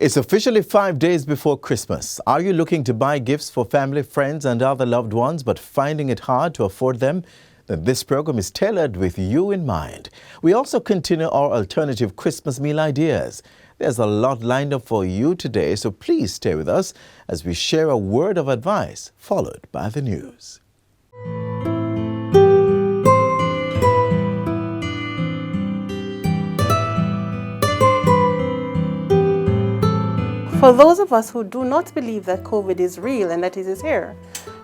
It's officially 5 days before Christmas. Are you looking to buy gifts for family, friends and other loved ones but finding it hard to afford them? Then this program is tailored with you in mind. We also continue our alternative Christmas meal ideas. There's a lot lined up for you today, so please stay with us as we share a word of advice followed by the news. For those of us who do not believe that COVID is real and that it is here,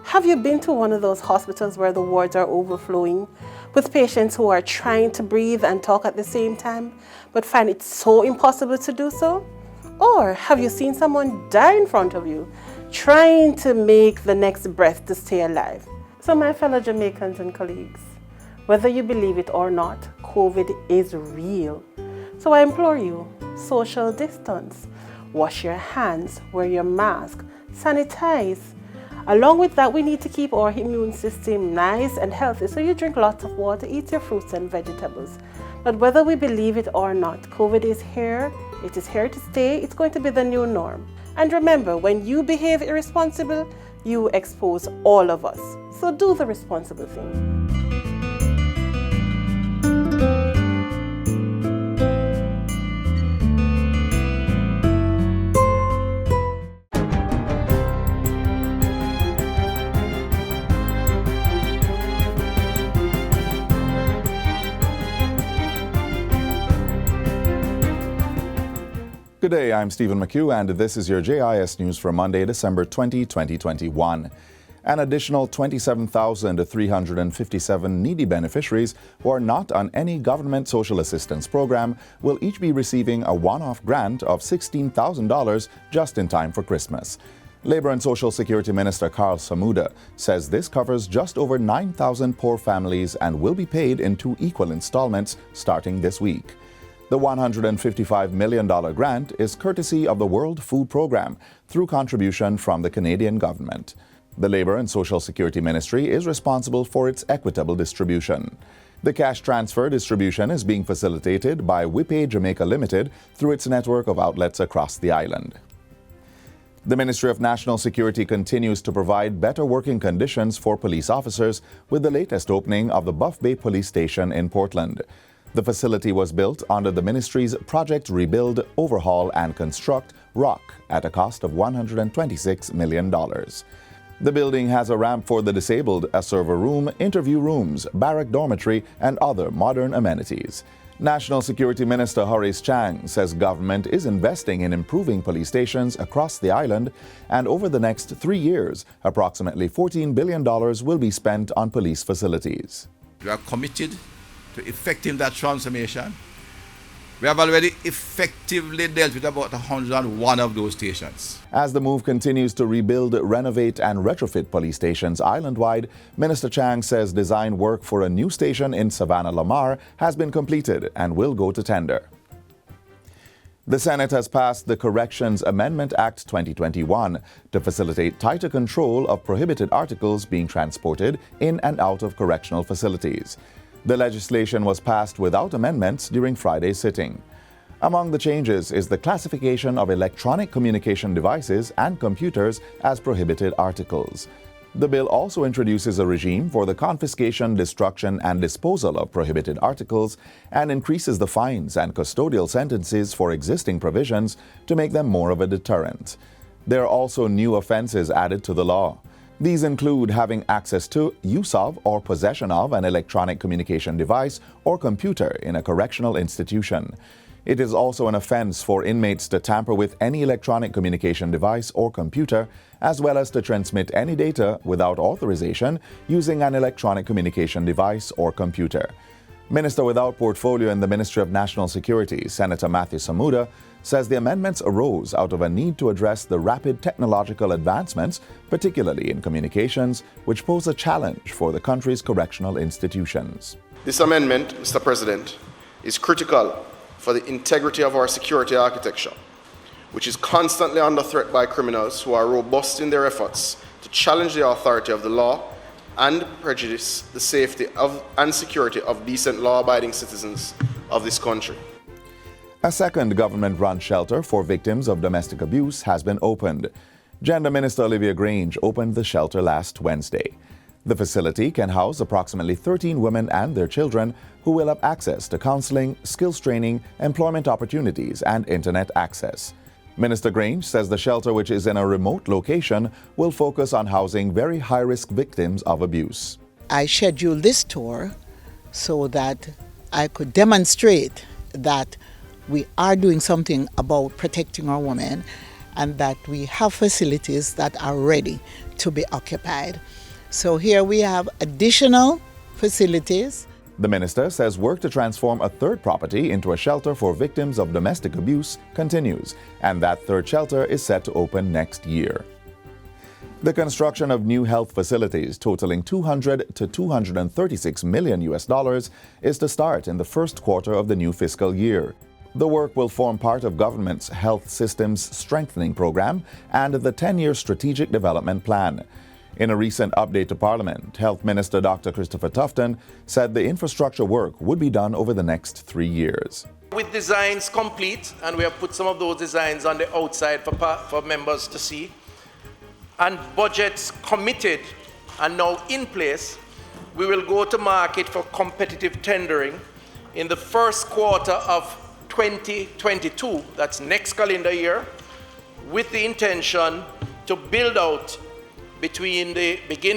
have you been to one of those hospitals where the wards are overflowing with patients who are trying to breathe and talk at the same time, but find it so impossible to do so? Or have you seen someone die in front of you, trying to make the next breath to stay alive? So my fellow Jamaicans and colleagues, whether you believe it or not, COVID is real. So I implore you, social distance. Wash your hands, wear your mask, sanitize. Along with that, we need to keep our immune system nice and healthy, so you drink lots of water, eat your fruits and vegetables. But whether we believe it or not, COVID is here, it is here to stay, it's going to be the new norm. And remember, when you behave irresponsible, you expose all of us. So do the responsible thing. Good day, I'm Stephen McHugh, and this is your JIS News for Monday, December 20, 2021. An additional 27,357 needy beneficiaries who are not on any government social assistance program will each be receiving a one-off grant of $16,000 just in time for Christmas. Labor and Social Security Minister Carl Samuda says this covers just over 9,000 poor families and will be paid in 2 equal installments starting this week. The $155 million grant is courtesy of the World Food Programme through contribution from the Canadian government. The Labour and Social Security Ministry is responsible for its equitable distribution. The cash transfer distribution is being facilitated by WIPA Jamaica Limited through its network of outlets across the island. The Ministry of National Security continues to provide better working conditions for police officers with the latest opening of the Buff Bay Police Station in Portland. The facility was built under the ministry's Project Rebuild, Overhaul and Construct ROC at a cost of $126 million. The building has a ramp for the disabled, a server room, interview rooms, barrack dormitory and other modern amenities. National Security Minister Horace Chang says government is investing in improving police stations across the island, and over the next 3 years, approximately $14 billion will be spent on police facilities. We are committed to effecting that transformation. We have already effectively dealt with about 101 of those stations. As the move continues to rebuild, renovate and retrofit police stations island-wide, Minister Chang says design work for a new station in Savannah Lamar has been completed and will go to tender. The Senate has passed the Corrections Amendment Act 2021 to facilitate tighter control of prohibited articles being transported in and out of correctional facilities. The legislation was passed without amendments during Friday's sitting. Among the changes is the classification of electronic communication devices and computers as prohibited articles. The bill also introduces a regime for the confiscation, destruction, and disposal of prohibited articles and increases the fines and custodial sentences for existing provisions to make them more of a deterrent. There are also new offenses added to the law. These include having access to, use of, or possession of an electronic communication device or computer in a correctional institution. It is also an offense for inmates to tamper with any electronic communication device or computer, as well as to transmit any data without authorization using an electronic communication device or computer. Minister without portfolio in the Ministry of National Security, Senator Matthew Samuda, says the amendments arose out of a need to address the rapid technological advancements, particularly in communications, which pose a challenge for the country's correctional institutions. This amendment, Mr. President, is critical for the integrity of our security architecture, which is constantly under threat by criminals who are robust in their efforts to challenge the authority of the law and prejudice the safety and security of decent law-abiding citizens of this country. A second government-run shelter for victims of domestic abuse has been opened. Gender Minister Olivia Grange opened the shelter last Wednesday. The facility can house approximately 13 women and their children who will have access to counseling, skills training, employment opportunities, and internet access. Minister Grange says the shelter, which is in a remote location, will focus on housing very high-risk victims of abuse. I scheduled this tour so that I could demonstrate that we are doing something about protecting our women and that we have facilities that are ready to be occupied. So here we have additional facilities. The minister says work to transform a third property into a shelter for victims of domestic abuse continues, and that third shelter is set to open next year. The construction of new health facilities totaling $200 to $236 million is to start in the first quarter of the new fiscal year. The work will form part of government's Health Systems Strengthening Program and the 10-year Strategic Development Plan. In a recent update to Parliament, Health Minister Dr. Christopher Tufton said the infrastructure work would be done over the next 3 years. With designs complete, and we have put some of those designs on the outside for members to see, and budgets committed and now in place, we will go to market for competitive tendering in the first quarter of 2022, that's next calendar year, with the intention to build out begin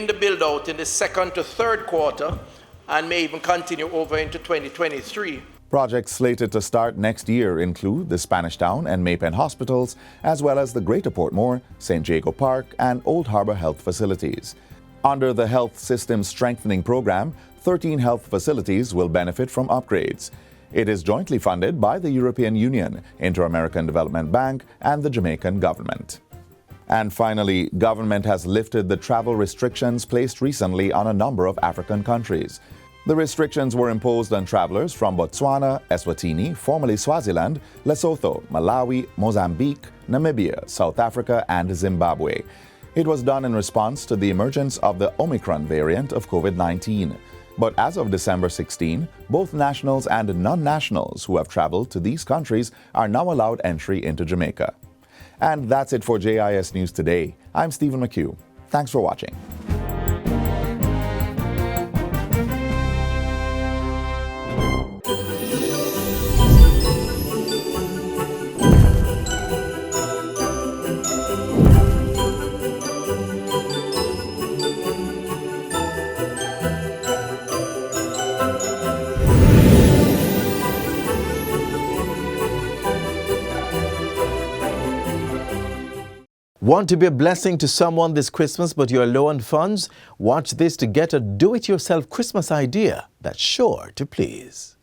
the build out in the second to third quarter and may even continue over into 2023. Projects slated to start next year include the Spanish Town and Maypen hospitals, as well as the Greater Portmore, St. Jago Park, and Old Harbour health facilities. Under the Health Systems Strengthening Program, 13 health facilities will benefit from upgrades. It is jointly funded by the European Union, Inter-American Development Bank, and the Jamaican government. And finally, government has lifted the travel restrictions placed recently on a number of African countries. The restrictions were imposed on travelers from Botswana, Eswatini, formerly Swaziland, Lesotho, Malawi, Mozambique, Namibia, South Africa, and Zimbabwe. It was done in response to the emergence of the Omicron variant of COVID-19. But as of December 16, both nationals and non-nationals who have traveled to these countries are now allowed entry into Jamaica. And that's it for JIS News Today. I'm Stephen McHugh. Thanks for watching. Want to be a blessing to someone this Christmas but you're low on funds? Watch this to get a do-it-yourself Christmas idea that's sure to please.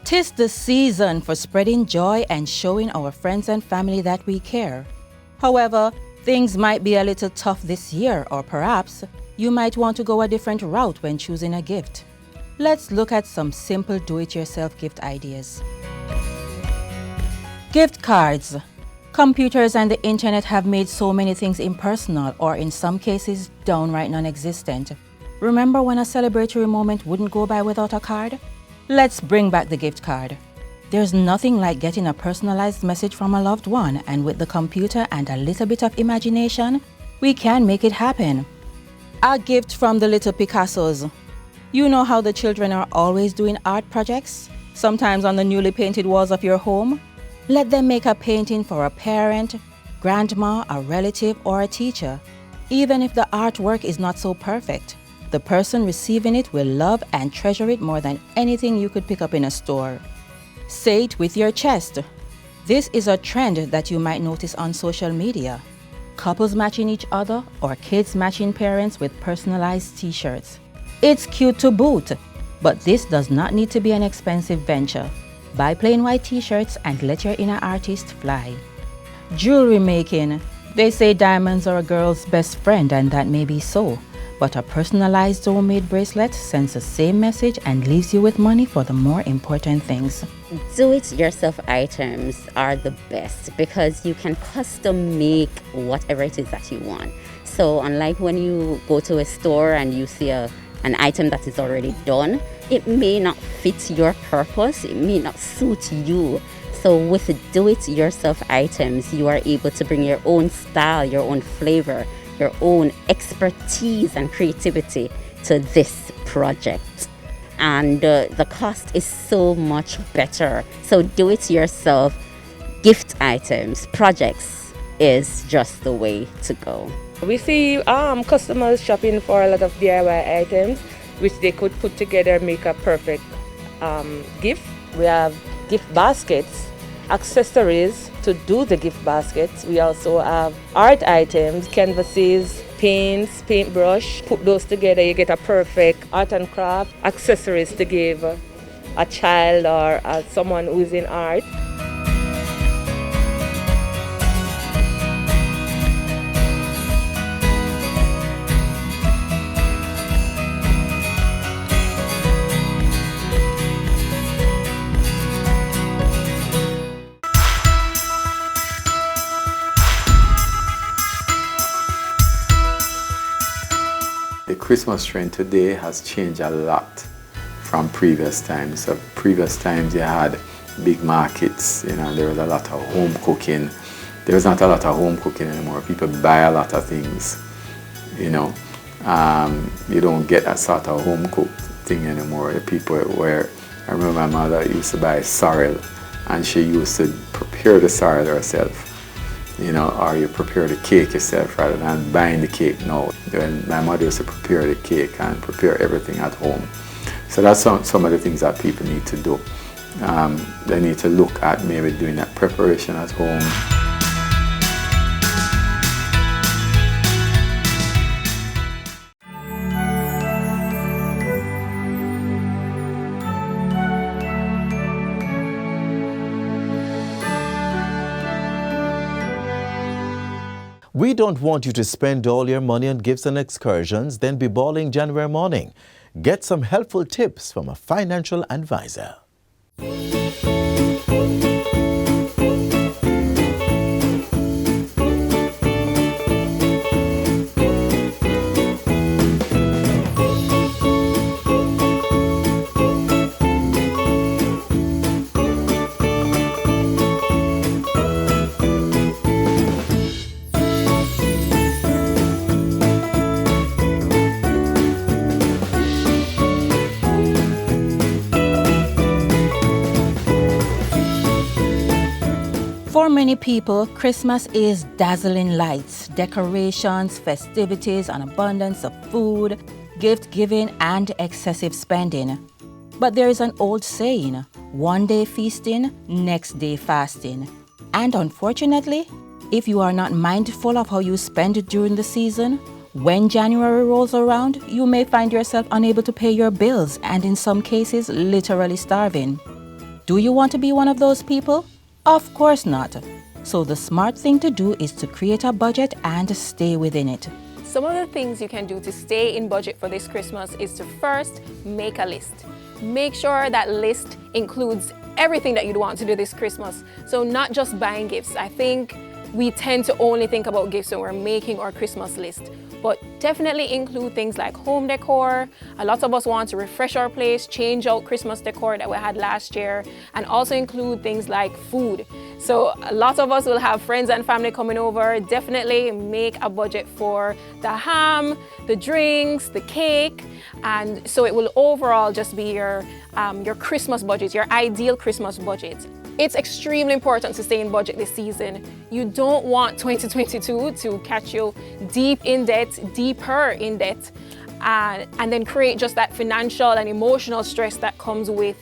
Tis the season for spreading joy and showing our friends and family that we care. However, things might be a little tough this year, or perhaps you might want to go a different route when choosing a gift. Let's look at some simple do-it-yourself gift ideas. Gift cards. Computers and the internet have made so many things impersonal, or in some cases, downright non-existent. Remember when a celebratory moment wouldn't go by without a card? Let's bring back the gift card. There's nothing like getting a personalized message from a loved one, and with the computer and a little bit of imagination, we can make it happen. A gift from the little Picassos. You know how the children are always doing art projects, sometimes on the newly painted walls of your home? Let them make a painting for a parent, grandma, a relative, or a teacher. Even if the artwork is not so perfect, the person receiving it will love and treasure it more than anything you could pick up in a store. Say it with your chest. This is a trend that you might notice on social media. Couples matching each other or kids matching parents with personalized t-shirts. It's cute to boot, but this does not need to be an expensive venture. Buy plain white t-shirts and let your inner artist fly. Jewelry making. They say diamonds are a girl's best friend, and that may be so. But a personalized homemade bracelet sends the same message and leaves you with money for the more important things. Do-it-yourself items are the best because you can custom make whatever it is that you want. So unlike when you go to a store and you see an item that is already done, it may not fit your purpose, it may not suit you. So with do-it-yourself items, you are able to bring your own style, your own flavor, your own expertise and creativity to this project. And the cost is so much better. So do-it-yourself gift items, projects is just the way to go. We see customers shopping for a lot of DIY items which they could put together and make a perfect gift. We have gift baskets, accessories to do the gift baskets. We also have art items, canvases, paints, paintbrush. Put those together, you get a perfect art and craft accessories to give a child or someone who is in art. The Christmas trend today has changed a lot from previous times. So previous times you had big markets, there was a lot of home cooking. There was not a lot of home cooking anymore. People buy a lot of things, you don't get that sort of home cooked thing anymore. The people where, I remember my mother used to buy sorrel and she used to prepare the sorrel herself. Or you prepare the cake yourself rather than buying the cake now. When my mother used to prepare the cake and prepare everything at home. So that's some of the things that people need to do. They need to look at maybe doing that preparation at home. We don't want you to spend all your money on gifts and excursions, then be balling January morning. Get some helpful tips from a financial advisor. For many people, Christmas is dazzling lights, decorations, festivities, an abundance of food, gift giving, and excessive spending. But there is an old saying, one day feasting, next day fasting. And unfortunately, if you are not mindful of how you spend during the season, when January rolls around, you may find yourself unable to pay your bills and in some cases, literally starving. Do you want to be one of those people? Of course not. So the smart thing to do is to create a budget and stay within it. Some of the things you can do to stay in budget for this Christmas is to first make a list. Make sure that list includes everything that you'd want to do this Christmas. So not just buying gifts. I think we tend to only think about gifts when we're making our Christmas list. But definitely include things like home decor. A lot of us want to refresh our place, change out Christmas decor that we had last year, and also include things like food. So a lot of us will have friends and family coming over. Definitely make a budget for the ham, the drinks, the cake, and so it will overall just be your Christmas budget, your ideal Christmas budget. It's extremely important to stay in budget this season. You don't want 2022 to catch you deeper in debt, and then create just that financial and emotional stress that comes with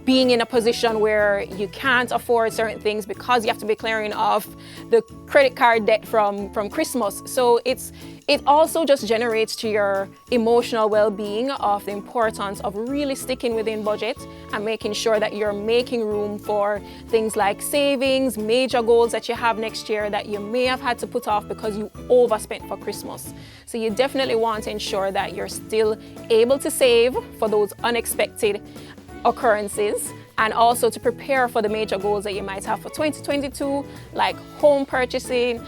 being in a position where you can't afford certain things because you have to be clearing off the credit card debt from Christmas. So it also just generates to your emotional well-being of the importance of really sticking within budget and making sure that you're making room for things like savings, major goals that you have next year that you may have had to put off because you overspent for Christmas. So you definitely want to ensure that you're still able to save for those unexpected occurrences and also to prepare for the major goals that you might have for 2022, like home purchasing,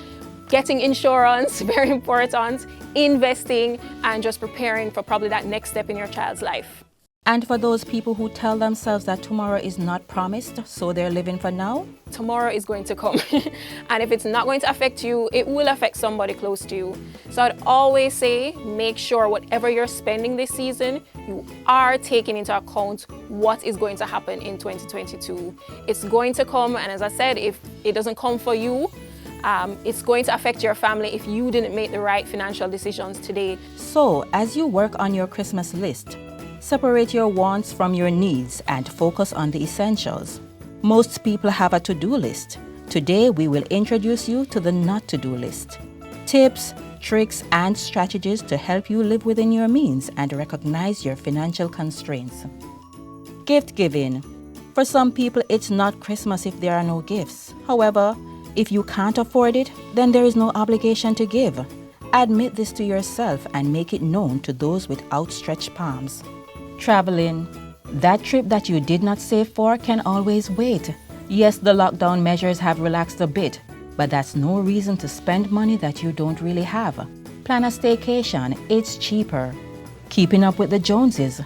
getting insurance, very important, investing, and just preparing for probably that next step in your child's life. And for those people who tell themselves that tomorrow is not promised, so they're living for now? Tomorrow is going to come. And if it's not going to affect you, it will affect somebody close to you. So I'd always say, make sure whatever you're spending this season, you are taking into account what is going to happen in 2022. It's going to come, and as I said, if it doesn't come for you, it's going to affect your family if you didn't make the right financial decisions today. So, as you work on your Christmas list, separate your wants from your needs and focus on the essentials. Most people have a to-do list. Today, we will introduce you to the not-to-do list. Tips, tricks, and strategies to help you live within your means and recognize your financial constraints. Gift giving. For some people, it's not Christmas if there are no gifts. However, if you can't afford it, then there is no obligation to give. Admit this to yourself and make it known to those with outstretched palms. Traveling. That trip that you did not save for can always wait. Yes, the lockdown measures have relaxed a bit, but that's no reason to spend money that you don't really have. Plan a staycation, it's cheaper. Keeping up with the Joneses.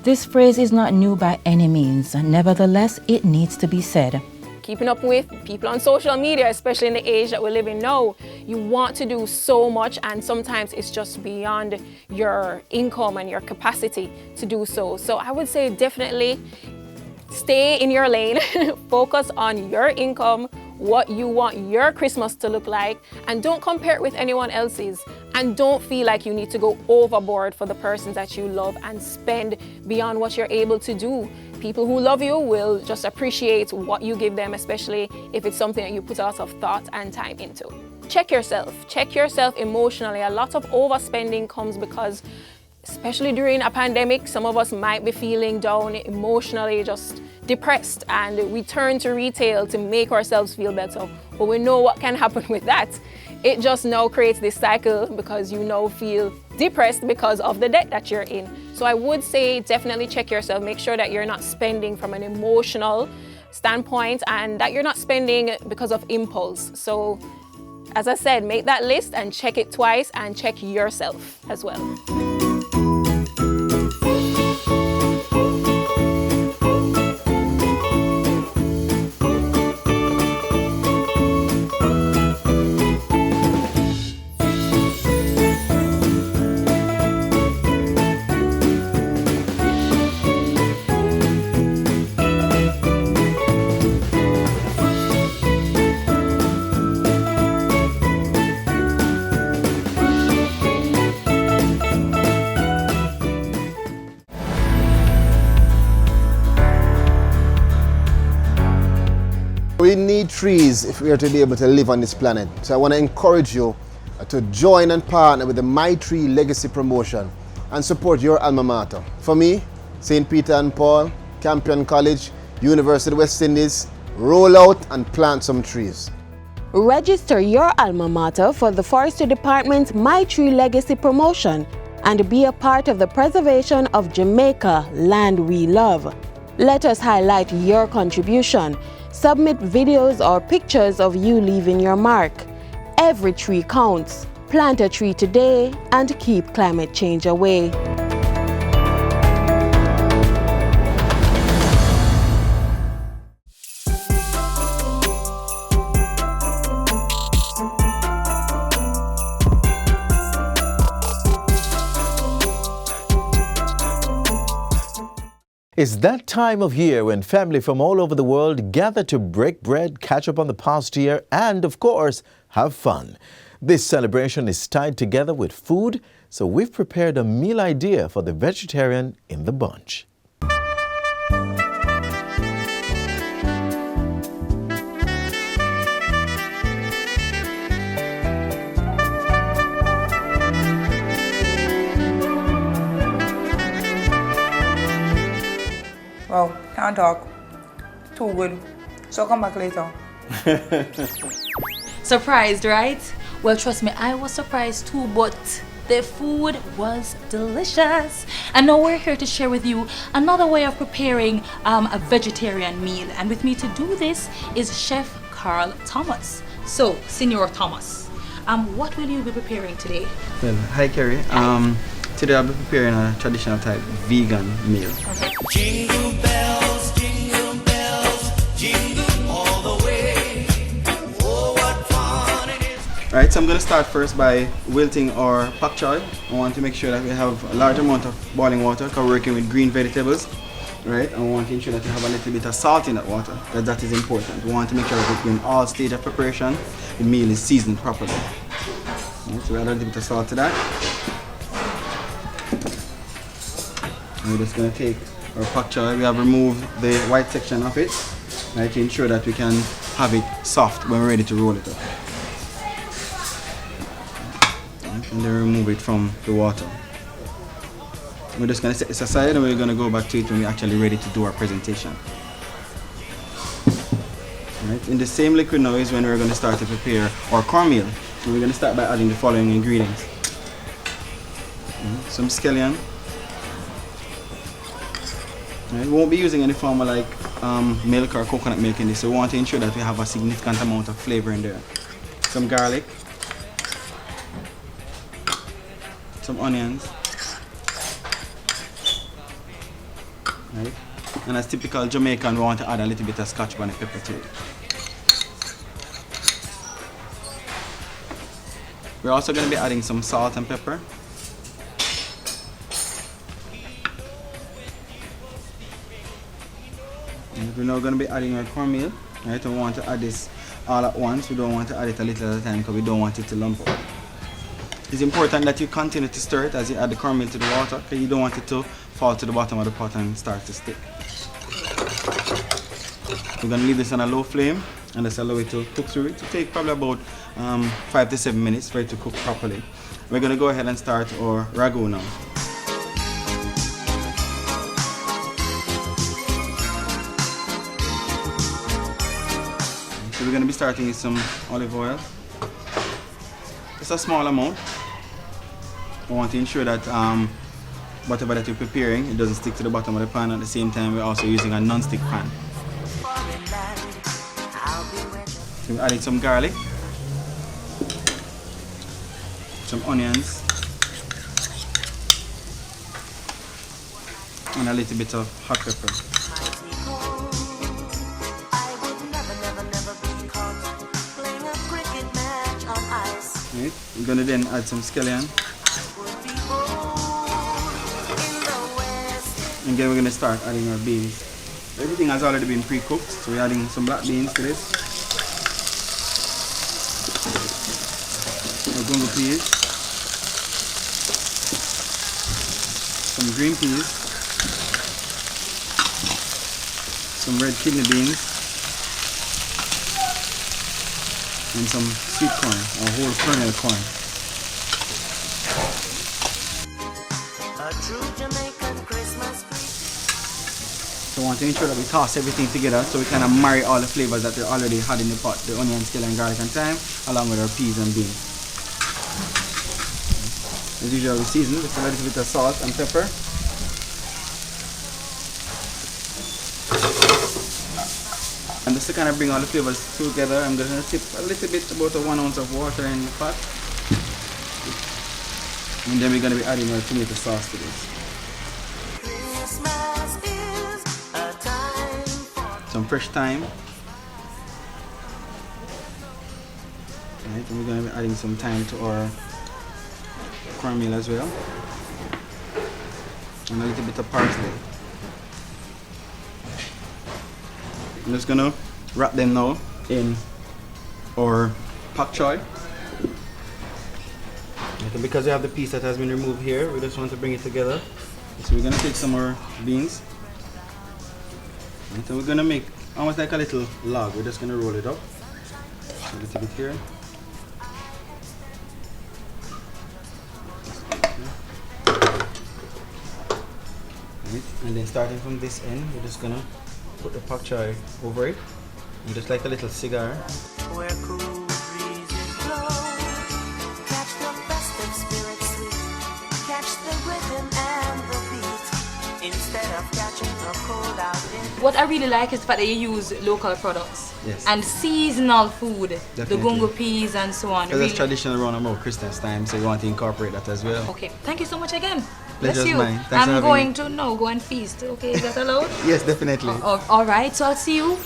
This phrase is not new by any means, nevertheless, it needs to be said. Keeping up with people on social media, especially in the age that we're living now, you want to do so much, and sometimes it's just beyond your income and your capacity to do so. So I would say definitely stay in your lane, focus on your income, what you want your Christmas to look like, and don't compare it with anyone else's. And don't feel like you need to go overboard for the persons that you love and spend beyond what you're able to do. People who love you will just appreciate what you give them, especially if it's something that you put a lot of thought and time into. Check yourself emotionally. A lot of overspending comes because, especially during a pandemic, some of us might be feeling down emotionally, just depressed, and we turn to retail to make ourselves feel better. But we know what can happen with that. It just now creates this cycle because you now feel depressed because of the debt that you're in. So I would say definitely check yourself. Make sure that you're not spending from an emotional standpoint and that you're not spending because of impulse. So as I said, make that list and check it twice and check yourself as well. We need trees if we are to be able to live on this planet. So I want to encourage you to join and partner with the My Tree Legacy Promotion and support your alma mater. For me, St. Peter and Paul, Campion College, University of West Indies, roll out and plant some trees. Register your alma mater for the Forestry Department's My Tree Legacy Promotion and be a part of the preservation of Jamaica, land we love. Let us highlight your contribution. Submit videos or pictures of you leaving your mark. Every tree counts. Plant a tree today and keep climate change away. It's that time of year when family from all over the world gather to break bread, catch up on the past year, and, of course, have fun. This celebration is tied together with food, so we've prepared a meal idea for the vegetarian in the bunch. Wow, can't talk. Too good. So come back later. Surprised, right? Well, trust me, I was surprised too, but The food was delicious. And now we're here to share with you another way of preparing a vegetarian meal. And with me to do this is Chef Carl Thomas. So, Senor Thomas, what will you be preparing today? Well, hi Kerry. Today I'll be preparing a traditional type vegan meal. Okay. Jingle bells, jingle all the way. Oh, what fun it is. Right, so I'm going to start first by wilting our pak choy. I want to make sure that we have a large amount of boiling water because we're working with green vegetables. Right, I want to ensure that we have a little bit of salt in that water, because that is important. We want to make sure that in all stage of preparation, the meal is seasoned properly. Right, so we add a little bit of salt to that. And we're just going to take our pak choy. We have removed the white section of it, right, to ensure that we can have it soft when we're ready to roll it up. Right, and then remove it from the water. We're just going to set this aside and we're going to go back to it when we're actually ready to do our presentation. Right. In the same liquid now is when we're going to start to prepare our cornmeal. So we're going to start by adding the following ingredients. Some scallion. Right. We won't be using any form of like milk or coconut milk in this, so we want to ensure that we have a significant amount of flavor in there. Some garlic. Some onions. Right. And as typical Jamaican, we want to add a little bit of scotch bonnet pepper to it. We're also going to be adding some salt and pepper. And we're now going to be adding our cornmeal. Right. We want to add this all at once. We don't want to add it a little at a time because we don't want it to lump up. It's important that you continue to stir it as you add the cornmeal to the water, because you don't want it to fall to the bottom of the pot and start to stick. We're going to leave this on a low flame and just allow it to cook through it. It will take probably about 5 to 7 minutes for it to cook properly. We're going to go ahead and start our ragu now. So we're going to be starting with some olive oil. Just a small amount. I want to ensure that whatever that you're preparing, it doesn't stick to the bottom of the pan. At the same time, we're also using a non-stick pan. So we're adding some garlic, some onions, and a little bit of hot pepper. Right. We're going to then add some scallion. And then we're going to start adding our beans. Everything has already been pre-cooked, so we're adding some black beans to this. Our gungo peas. Some green peas. Some red kidney beans. And some sweet corn, or whole kernel corn. So I want to ensure that we toss everything together so we kind of marry all the flavors that we already had in the pot, the onion, scallion, garlic and thyme, along with our peas and beans. As usual, we season with a little bit of salt and pepper. And just to kind of bring all the flavors together, I'm going to tip a little bit, about 1 ounce of water in the pot. And then we're going to be adding our tomato sauce to this. Some fresh thyme. Right, and we're going to be adding some thyme to our cornmeal as well. And a little bit of parsley. I'm just going to wrap them now in our pak choy. Okay, because we have the piece that has been removed here, we just want to bring it together. So we're going to take some more beans. And so we're going to make almost like a little log. We're just going to roll it up. A little bit here. Right. And then starting from this end, we're just going to put the pak choy over it. And just like a little cigar. Where cool breezes blow, catch the festive spirit sweet instead of catching a cold out in. What I really like is the fact that you use local products. Yes. And seasonal food, the Definitely. gungo peas and so on. Because it's Really. traditional around about Christmas time, so you want to incorporate that as well. Okay, thank you so much again. Pleasure's Bless you. mine. Thanks for I'm having going me. to now go and feast. Okay, is that allowed? Yes, definitely. All right, so I'll see you.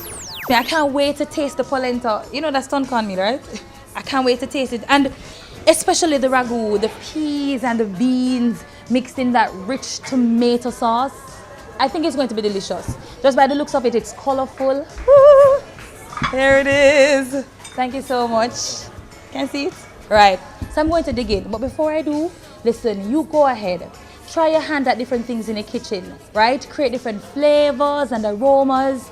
I can't wait to taste the polenta. You know that's stunt corn meal, right? I can't wait to taste it. And especially the ragu, the peas and the beans mixed in that rich tomato sauce. I think it's going to be delicious. Just by the looks of it, it's colorful. Woo! There it is. Thank you so much. Can you see it? Right, so I'm going to dig in. But before I do, listen, you go ahead. Try your hand at different things in the kitchen, right? Create different flavors and aromas.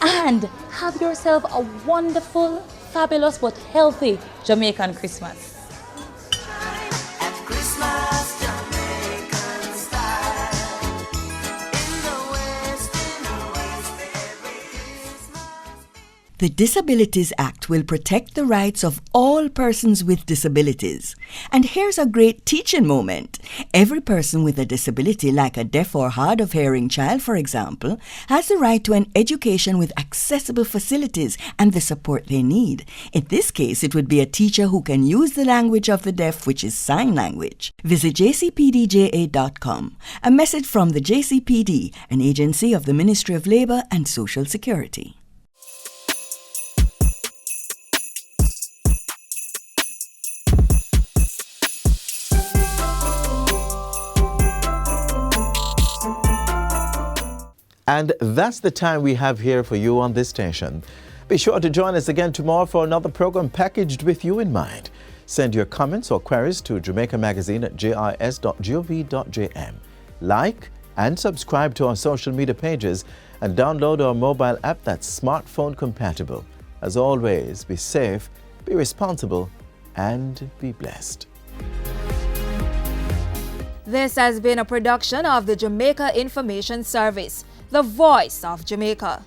And have yourself a wonderful, fabulous, but healthy Jamaican Christmas. At Christmas, Jamaican style. In the West, every Christmas. The Disabilities Act will protect the rights of all persons with disabilities. And here's a great teaching moment. Every person with a disability, like a deaf or hard of hearing child, for example, has the right to an education with accessible facilities and the support they need. In this case, it would be a teacher who can use the language of the deaf, which is sign language. Visit jcpdja.com. A message from the JCPD, an agency of the Ministry of Labour and Social Security. And that's the time we have here for you on this station. Be sure to join us again tomorrow for another program packaged with you in mind. Send your comments or queries to Jamaica Magazine at jis.gov.jm. Like and subscribe to our social media pages and download our mobile app that's smartphone compatible. As always, be safe, be responsible, and be blessed. This has been a production of the Jamaica Information Service, the voice of Jamaica.